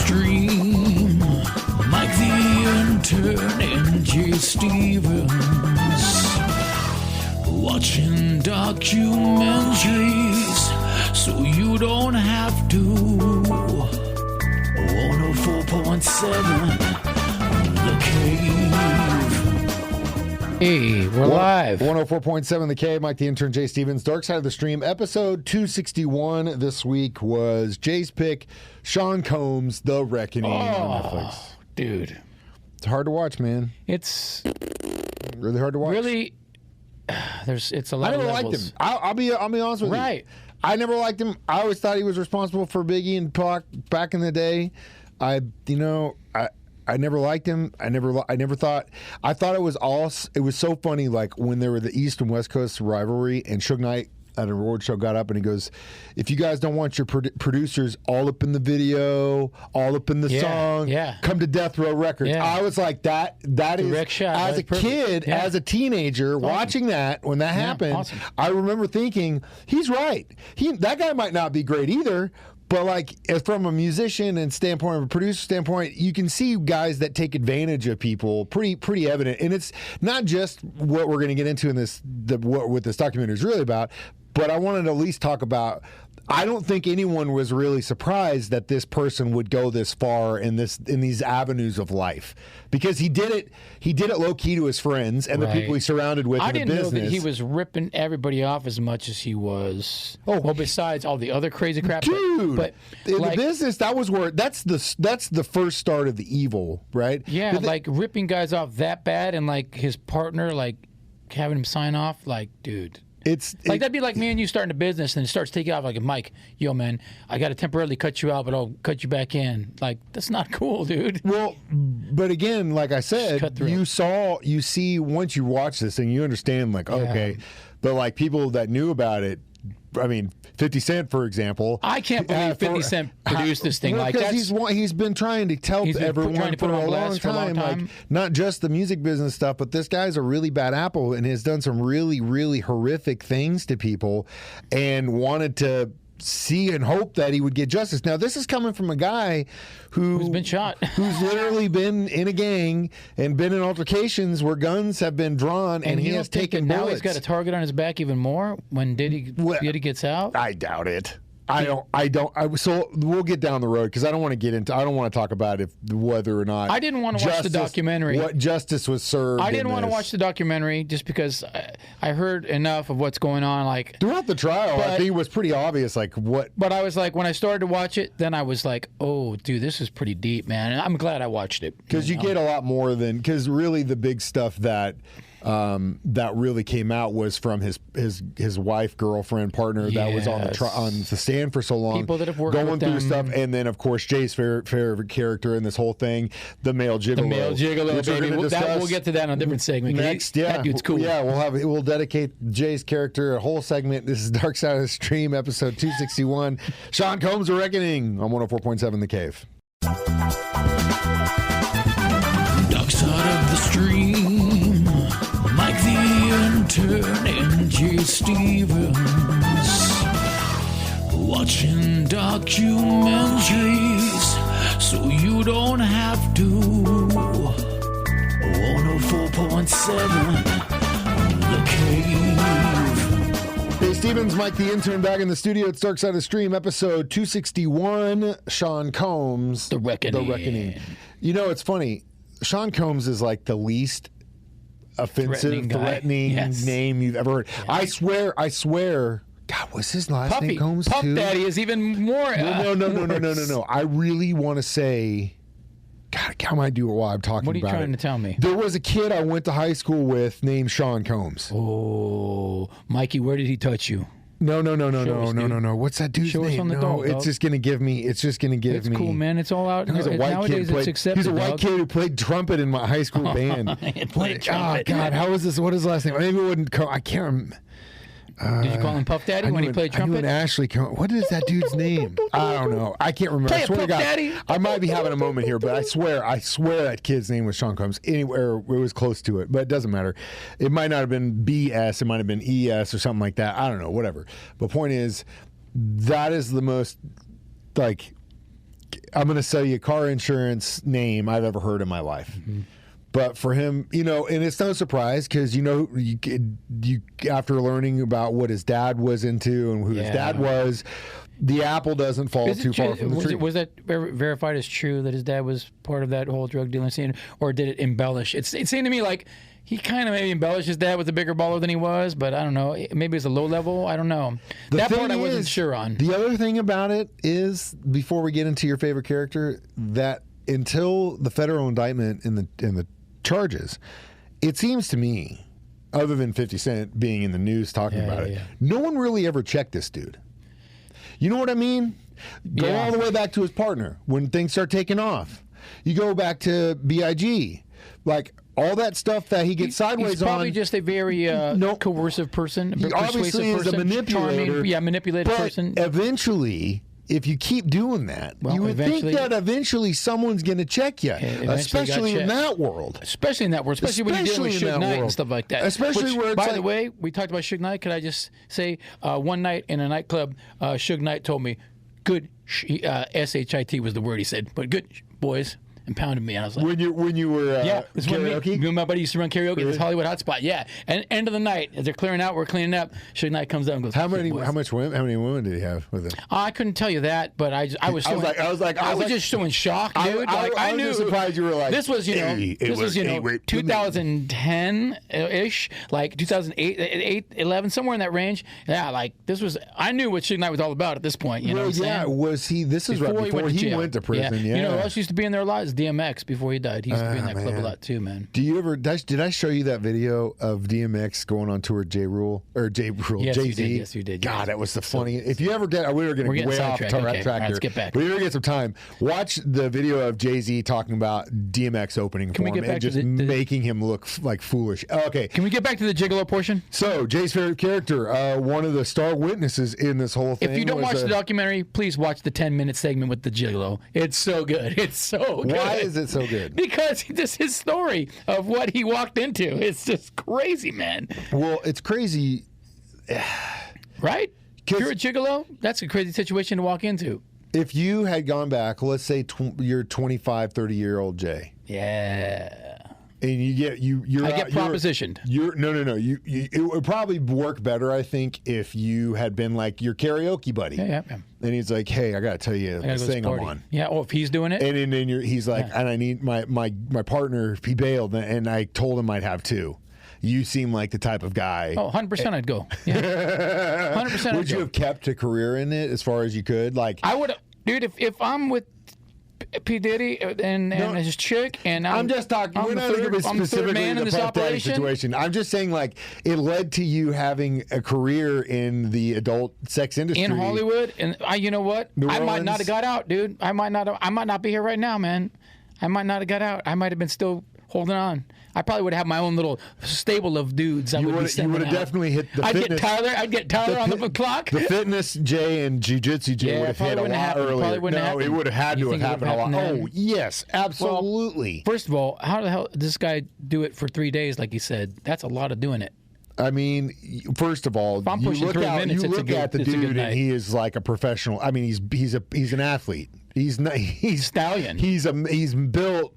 stream, Mike the Intern and Jay Stevens, watching documentaries so you don't have to. 104.7 The Cave. Hey, we're live. 104.7 The Cave, Mike the Intern, Jay Stevens, Dark Side of the Stream. Episode 261 this week was Jay's pick, Sean Combs, The Reckoning on Netflix. Dude. It's hard to watch, man. It's really hard to watch. Really, it's a lot I of never levels. liked him. I'll be honest with you. Right. I never liked him. I always thought he was responsible for Biggie and Pac back in the day. I never liked him. I thought it was so funny, like when there were the East and West Coast rivalry and Suge Knight at a award show got up and he goes, if you guys don't want your producers all up in the video, all up in the song, come to Death Row Records. Yeah. I was like, that is, shot. as a kid, as a teenager, watching that, when that happened, I remember thinking, he's right. That guy might not be great either, but like from a musician and standpoint, of a producer standpoint, you can see guys that take advantage of people pretty evident. And it's not just what we're going to get into in what this documentary is really about, but I wanted to at least talk about, I don't think anyone was really surprised that this person would go this far in these avenues of life, because he did it low key to his friends and the people he surrounded with in the business. I didn't know that he was ripping everybody off as much as he was. Oh, well, besides all the other crazy crap, dude. But in the business, that's the first start of the evil, right? Yeah, like ripping guys off that bad, and like his partner, like having him sign off, like, dude. That'd be like me and you starting a business and it starts taking off, like, Mike, yo, man, I got to temporarily cut you out, but I'll cut you back in. Like, that's not cool, dude. Well, but again, like I said, you see, once you watch this and you understand, like, okay, but like people that knew about it, I mean, 50 Cent, for example. I can't believe 50 Cent produced this thing. Well, like he's been trying to tell everyone for a long time, like not just the music business stuff, but this guy's a really bad apple and has done some really, really horrific things to people, and wanted to see and hope that he would get justice. Now, this is coming from a guy who's been shot, who's literally been in a gang and been in altercations where guns have been drawn, and he has taken bullets. Now he's got a target on his back even more when Diddy gets out? I doubt it. So we'll get down the road, because I don't want to talk about whether or not I didn't want to watch the documentary. What justice was served. I didn't want to watch the documentary just because I heard enough of what's going on. Like throughout the trial, I think it was pretty obvious. Like what? But I was like, when I started to watch it, then I was like, oh, dude, this is pretty deep, man. And I'm glad I watched it, because you get a lot more than, because really the big stuff that really came out was from his wife, girlfriend, partner that was on the stand for so long. People that have worked going with through them. stuff, and then of course Jay's favorite character in this whole thing, the male gigolo. The male gigolo, baby. We'll get to that on a different segment. Next, that dude's cool. Yeah, we'll dedicate Jay's character a whole segment. This is Dark Side of the Stream, episode 261. Sean Combs, The Reckoning, on 104.7 The Cave. Dark Side of the Stream, Mike the Intern and Jay Stevens, watching documentaries so you don't have to. 104.7 The Cave. Hey, Stevens, Mike the Intern, back in the studio. It's Dark Side of the Stream, episode 261. Sean Combs, The Reckoning. The Reckoning. You know, it's funny. Sean Combs is like the least offensive, threatening name you've ever heard. I swear. God, was his last name Combs Puff too? Daddy is even more. No. I really want to say, God, how am I do it while I'm talking about it? What are you trying to tell me? There was a kid I went to high school with named Sean Combs. Oh, Mikey, where did he touch you? No. What's that dude's name? It's just gonna give me. It's cool, man. It's all out. He's a white nowadays kid. It's accepted. He's a white kid who played trumpet in my high school band. Played trumpet. Oh God, how was this? What is his last name? Maybe it wouldn't. I can't remember. Did you call him Puff Daddy when he played trumpet? I knew an Ashley. What is that dude's name? I don't know. I can't remember. I swear to God, Daddy. I might be having a moment here, but I swear that kid's name was Sean Combs. Anywhere it was close to it, but it doesn't matter. It might not have been BS. It might have been ES or something like that. I don't know. Whatever. But point is, that is the most like I'm going to sell you car insurance name I've ever heard in my life. Mm-hmm. But for him, you know, and it's no surprise because, you know, you after learning about what his dad was into and who his dad was, the apple doesn't fall too far from the tree. Was that verified as true that his dad was part of that whole drug dealing scene, or did it embellish? It seemed to me like he kind of maybe embellished his dad was a bigger baller than he was, but I don't know. Maybe it's a low level. I don't know. That part I wasn't sure on. The other thing about it is, before we get into your favorite character, that until the federal indictment in the charges, it seems to me, other than 50 Cent being in the news talking about it, no one really ever checked this dude. You know what I mean? Go all the way back to his partner when things start taking off. You go back to B.I.G. Like, all that stuff that he gets sideways on. He's probably just a very coercive person, he obviously is a manipulator. Charming, manipulative person. Eventually, if you keep doing that, you would think that eventually someone's going to check you, especially in that world. Especially in that world, especially when you're dealing with Suge Knight and stuff like that. Especially where it's by the way, we talked about Suge Knight. Could I just say, one night in a nightclub, Suge Knight told me, good, S-H-I-T was the word he said, but good, boys. And pounded me, and I was like, when you were karaoke? Me and my buddy used to run karaoke at this Hollywood hotspot. Yeah, and end of the night, as they're clearing out, we're cleaning up. Suge Knight comes up and goes, How many women did he have with him? I couldn't tell you that, but I was just so in shock, dude. I knew. Was surprised you were like, this was 2010 ish, like 2008, 11, somewhere in that range. Yeah, like this was. I knew what Suge Knight was all about at this point. You know what I'm saying? Was he? This is right before he went to prison. Yeah. You know who else used to be in their lives? DMX before he died. He used to be in that club a lot too, man. Do you ever? Did I show you that video of DMX going on tour with Jay Z? Yes, you did. God, that was the funny. If you ever get, we were getting way off track here. Let's get back. But if you ever get some time, watch the video of Jay Z talking about DMX opening for him and just making him look like foolish. Okay, can we get back to the Gigolo portion? So Jay's favorite character, one of the star witnesses in this whole thing. If you don't watch the documentary, please watch the 10-minute segment with the Gigolo. It's so good. It's so good. Why is it so good? Because this his story of what he walked into. It's just crazy, man. Well, it's crazy. Right? If you're a gigolo, that's a crazy situation to walk into. If you had gone back, let's say you're 25, 30-year-old Jay. Yeah. And you get I get propositioned. No. It would probably work better, I think, if you had been like your karaoke buddy. Yeah. And he's like, "Hey, I got to tell you this thing I'm on." Yeah. Oh, if he's doing it. And then he's like, "And I need my partner. He bailed, and I told him I'd have two." You seem like the type of guy. Oh, 100% I'd go. Yeah. 100%. Would you have kept a career in it as far as you could? Like I would, dude. If I'm with P. Diddy and his chick, and I'm just talking. We're not going to be specifically the Puff Daddy situation. I'm just saying, like, it led to you having a career in the adult sex industry in Hollywood. And you know what? I might not have got out, dude. I might not be here right now, man. I might not have got out. I might have been still holding on. I probably would have my own little stable of dudes. You would have definitely hit the fitness. I'd get Tyler on the clock. The fitness Jay and jiu-jitsu Jay would have hit a lot earlier. No, it would have had to have happened a lot. Oh, yes, absolutely. Well, first of all, how the hell did this guy do it for 3 days like he said? That's a lot of doing it. I mean, first of all, you look at the dude and he is like a professional. I mean, he's an athlete. He's stallion. He's built.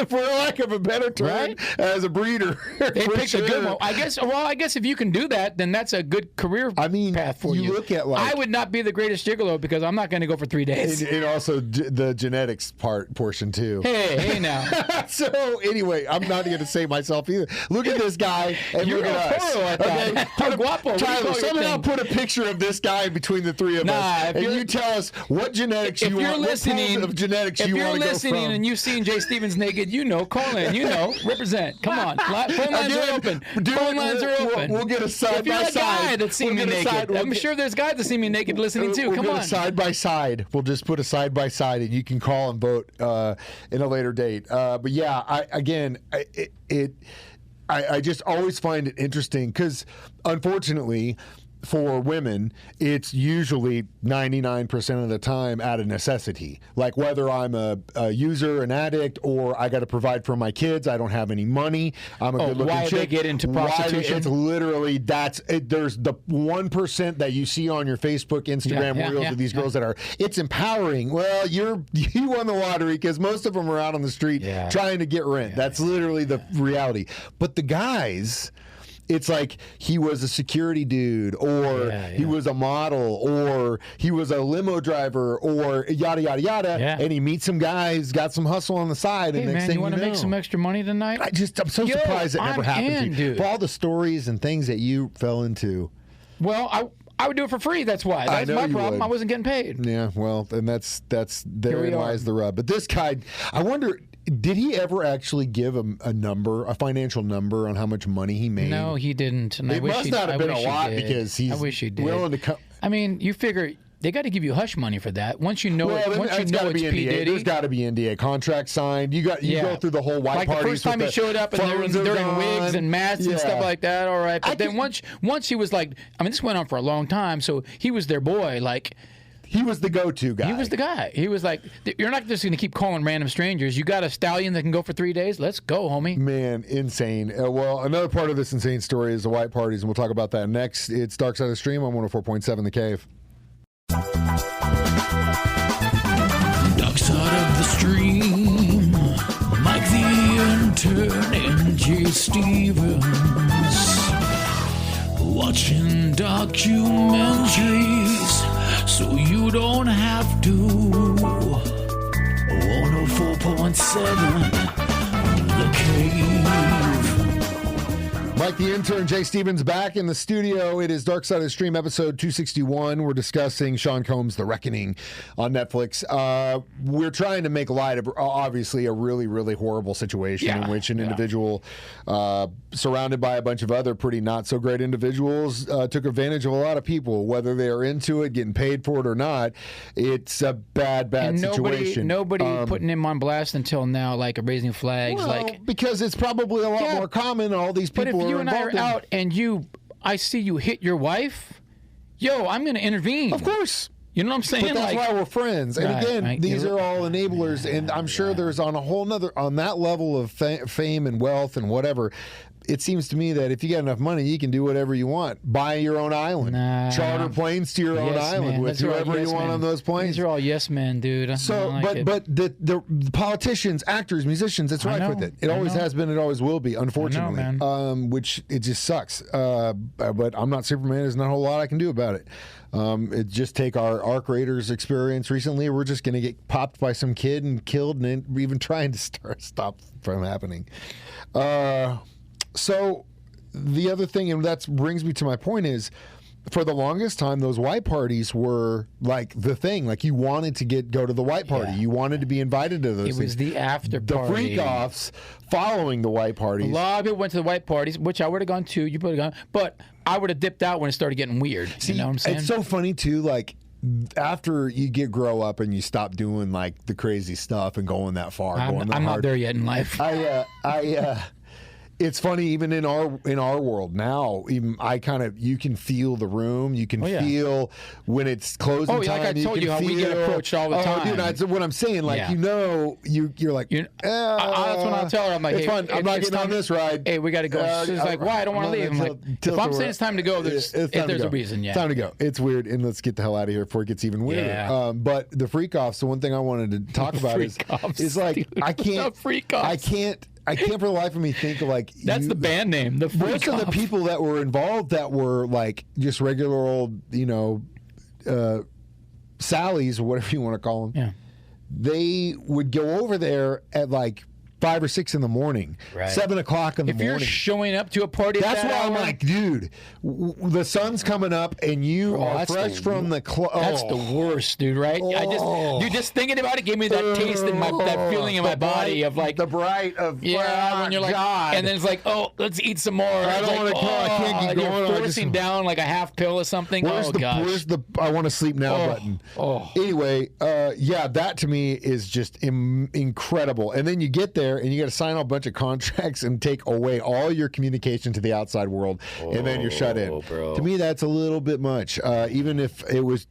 For lack of a better term, right? As a breeder. They picked a good one. I guess if you can do that, then that's a good career path for you. You look at I would not be the greatest gigolo because I'm not going to go for 3 days. And also the genetics portion too. Hey now. So anyway, I'm not going to say myself either. Look at this guy and look at us. Okay, Tyler, somehow put a picture of this guy between the three of us, and you tell us what genetics you want. What form of genetics you want to go from. If you're listening and you've seen Jay Stevens naked, call in, represent. Come on. Phone lines are open. Phone lines are open. We'll get a side by side. If you're a guy that's seen me naked, I'm sure there's guys that see me naked listening too. Come on. We'll get a side by side. We'll just put a side by side, and you can call and vote in a later date. But yeah, I just always find it interesting because, unfortunately, for women, it's usually 99% of the time out of necessity. Like whether I'm a user, an addict, or I got to provide for my kids, I don't have any money, I'm a good-looking why chick. they get into prostitution? It's literally, there's the 1% that you see on your Facebook, Instagram reels of these girls that are, it's empowering. Well, you won the lottery because most of them are out on the street trying to get rent. That's literally the reality. But the guys... It's like he was a security dude, or he was a model, or he was a limo driver, or yada, yada, yada. And he meets some guys, got some hustle on the side. Hey, and next man, thing you want to make some extra money tonight? I'm so surprised it never happened to you. For all the stories and things that you fell into. Well, I would do it for free. That's why. That's my problem. I wasn't getting paid. Yeah, well, and therein lies the rub. But this guy, I wonder... Did he ever actually give a number, a financial number on how much money he made? No, he didn't. And it must not have been a lot because he's willing to come. I mean, you figure they got to give you hush money for that. Once you know once you know it's P. Diddy. There's got to be NDA contract signed. You go through the whole white parties. The first time he showed up and they're in wigs and masks and stuff like that. All right, but then once he was like, I mean, this went on for a long time, so he was their boy, like. He was the go-to guy. He was the guy. He was like, you're not just going to keep calling random strangers. You got a stallion that can go for 3 days? Let's go, homie. Man, insane. Well, another part of this insane story is the white parties, and we'll talk about that next. It's Dark Side of the Stream on 104.7 The Cave. Dark Side of the Stream, Mike the Intern and J. Stevens. Watching documentaries so you don't have to. 104.7 The Cave. Mike the Intern, Jay Stevens back in the studio. It is Dark Side of the Stream, episode 261. We're discussing Sean Combs' The Reckoning on Netflix. We're trying to make light of, obviously, a really, really horrible situation in which an individual surrounded by a bunch of other pretty not-so-great individuals took advantage of a lot of people, whether they are into it, getting paid for it or not. It's a bad situation. Nobody putting him on blast until now, like raising flags. Because it's probably a lot more common, all these people you and I are out and I see you hit your wife, I'm going to intervene. Of course. You know what I'm saying? But that's why we're friends. And again, these are all enablers. And I'm sure there's on that level of fame and wealth and whatever, it seems to me that if you got enough money, you can do whatever you want. Buy your own island. Charter planes to your own island with whoever you want on those planes. These are all yes men, dude. But the politicians, actors, musicians, it's rife with it. It always has been. It always will be, unfortunately. Which it just sucks. But I'm not Superman. There's not a whole lot I can do about it. It just take our Arc Raiders experience recently. We're just going to get popped by some kid and killed, and even trying to stop from happening. So the other thing, and that brings me to my point, is for the longest time, those white parties were like the thing. Like you wanted to go to the white party. You wanted to be invited to those things. It was the after party. The freak-offs following the white parties. A lot of people went to the white parties, which I would have gone to. You would have gone. But I would have dipped out when it started getting weird. See, you know what I'm saying? It's so funny, too, like, after you grow up and you stop doing, like, the crazy stuff and going that far. I'm not there yet in life. It's funny, even in our world now, even you can feel the room. You can feel when it's closing time. Like I told you how we get approached all the time. Dude, that's what I'm saying. Like, you're like, that's when I'll tell her. I'm like, it's fun. I'm not getting on this ride. Hey, we got to go. She's like, why? I don't want to leave. I'm like, if I'm saying it's time to go, there's a reason. Yeah, it's time to go. It's weird, and let's get the hell out of here before it gets even weirder. Yeah. But the freak-offs, the one thing I wanted to talk about is like, I can't for the life of me think like that's the band name. The most of the people that were involved that were like just regular old, Sallies or whatever you want to call them. Yeah, they would go over there at like 5 or 6 in the morning, 7 o'clock in the morning. If you're showing up to a party, that's why I'm like, dude, the sun's coming up and you are fresh from the club. That's the worst, dude. Right? Just thinking about it gave me that taste in that feeling in my body of like the bright of when you're like, God. And then it's like, let's eat some more. I don't want to. I can't keep going. You're forcing down like a half pill or something. Where's the I want to sleep now button? Anyway, that to me is just incredible. And then you get there. there and you got to sign a bunch of contracts and take away all your communication to the outside world, and then you're shut in. Bro. To me, that's a little bit much. Even if it was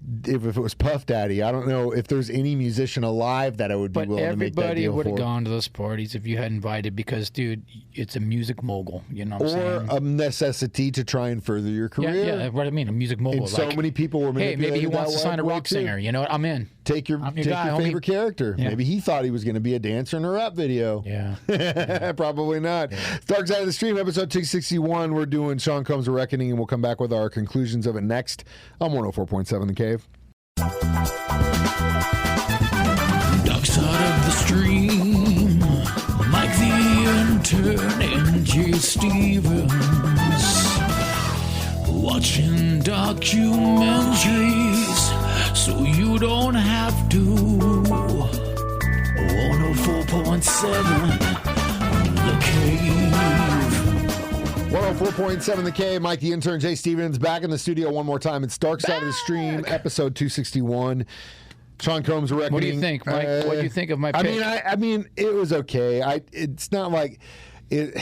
Puff Daddy, I don't know if there's any musician alive that I would be willing to make that deal for. Everybody would have gone to those parties if you had invited, because, dude, it's a music mogul. You know what I'm saying? Or a necessity to try and further your career. Yeah, what I mean, a music mogul. And so many people were manipulated. Hey, maybe he wants to sign a rock too. singer. You know what? I'm in. Take your favorite character. Yeah. Maybe he thought he was going to be a dancer in a rap video. Yeah. Probably not. Yeah. Dark Side of the Stream, episode 261. We're doing Sean Combs' Reckoning, and we'll come back with our conclusions of it next on 104.7 The Cave. Dark Side of the Stream, Mike the Intern and Jay Stevens. Watching documentaries so you don't have to. 104.7 The Cave. 104.7 The Cave. Mike the Intern, Jay Stevens, back in the studio one more time. It's Dark Side of the Stream, episode 261. Sean Combs' Reckoning. What do you think, Mike? What do you think of my pick? I mean, it was okay. It's not like it.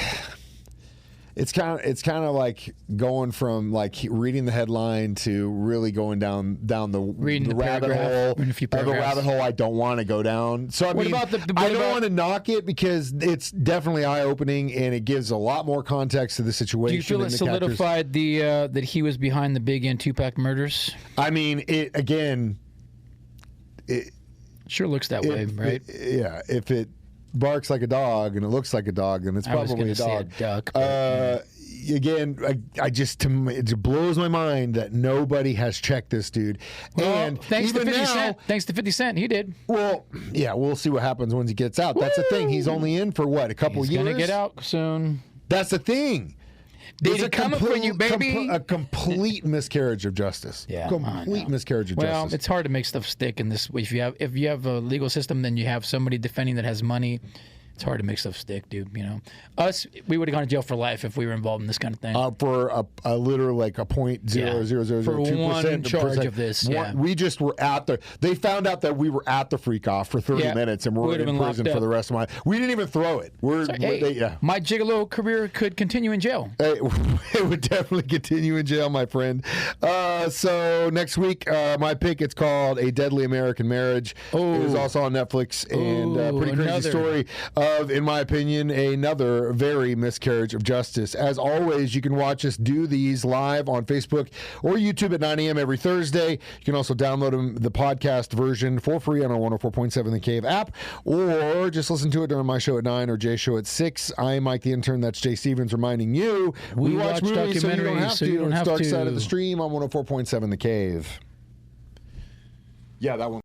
It's kind of like going from like reading the headline to really going down the rabbit hole of a rabbit hole I don't want to go down. So I don't want to knock it because it's definitely eye opening and it gives a lot more context to the situation. Do you feel it solidified that he was behind the Big and Tupac murders? I mean, it sure looks that way, right? If it barks like a dog and it looks like a dog, then it's probably a dog. Say a duck, again, it blows my mind that nobody has checked this dude. Well, and thanks to 50 Cent. Thanks to 50 Cent, he did. Well, yeah, we'll see what happens once he gets out. That's the thing. He's only in for what, a couple years? He's gonna get out soon. That's the thing. Did it come up for you, baby? A complete miscarriage of justice. Yeah, complete miscarriage of justice. Well, it's hard to make stuff stick in this. If you have a legal system, then you have somebody defending that has money. It's hard to make stuff stick, dude. You know, we would have gone to jail for life if we were involved in this kind of thing. For a literal like a 0.00002% for one charge of this. Yeah. We just were at the. They found out that we were at the freak off for 30 minutes and we're in prison for the rest of my. We didn't even throw it. My gigolo career could continue in jail. It would definitely continue in jail, my friend. So next week, my pick. It's called A Deadly American Marriage. Oh. It is also on Netflix and pretty crazy story. Of, in my opinion, another very miscarriage of justice. As always, you can watch us do these live on Facebook or YouTube at 9 a.m. every Thursday. You can also download the podcast version for free on our 104.7 The Cave app, or just listen to it during my show at 9 or Jay's show at 6. I'm Mike the Intern. That's Jay Stevens reminding you we watch movies so you don't have to. It's Dark Side of the Stream on 104.7 The Cave. Yeah, that one.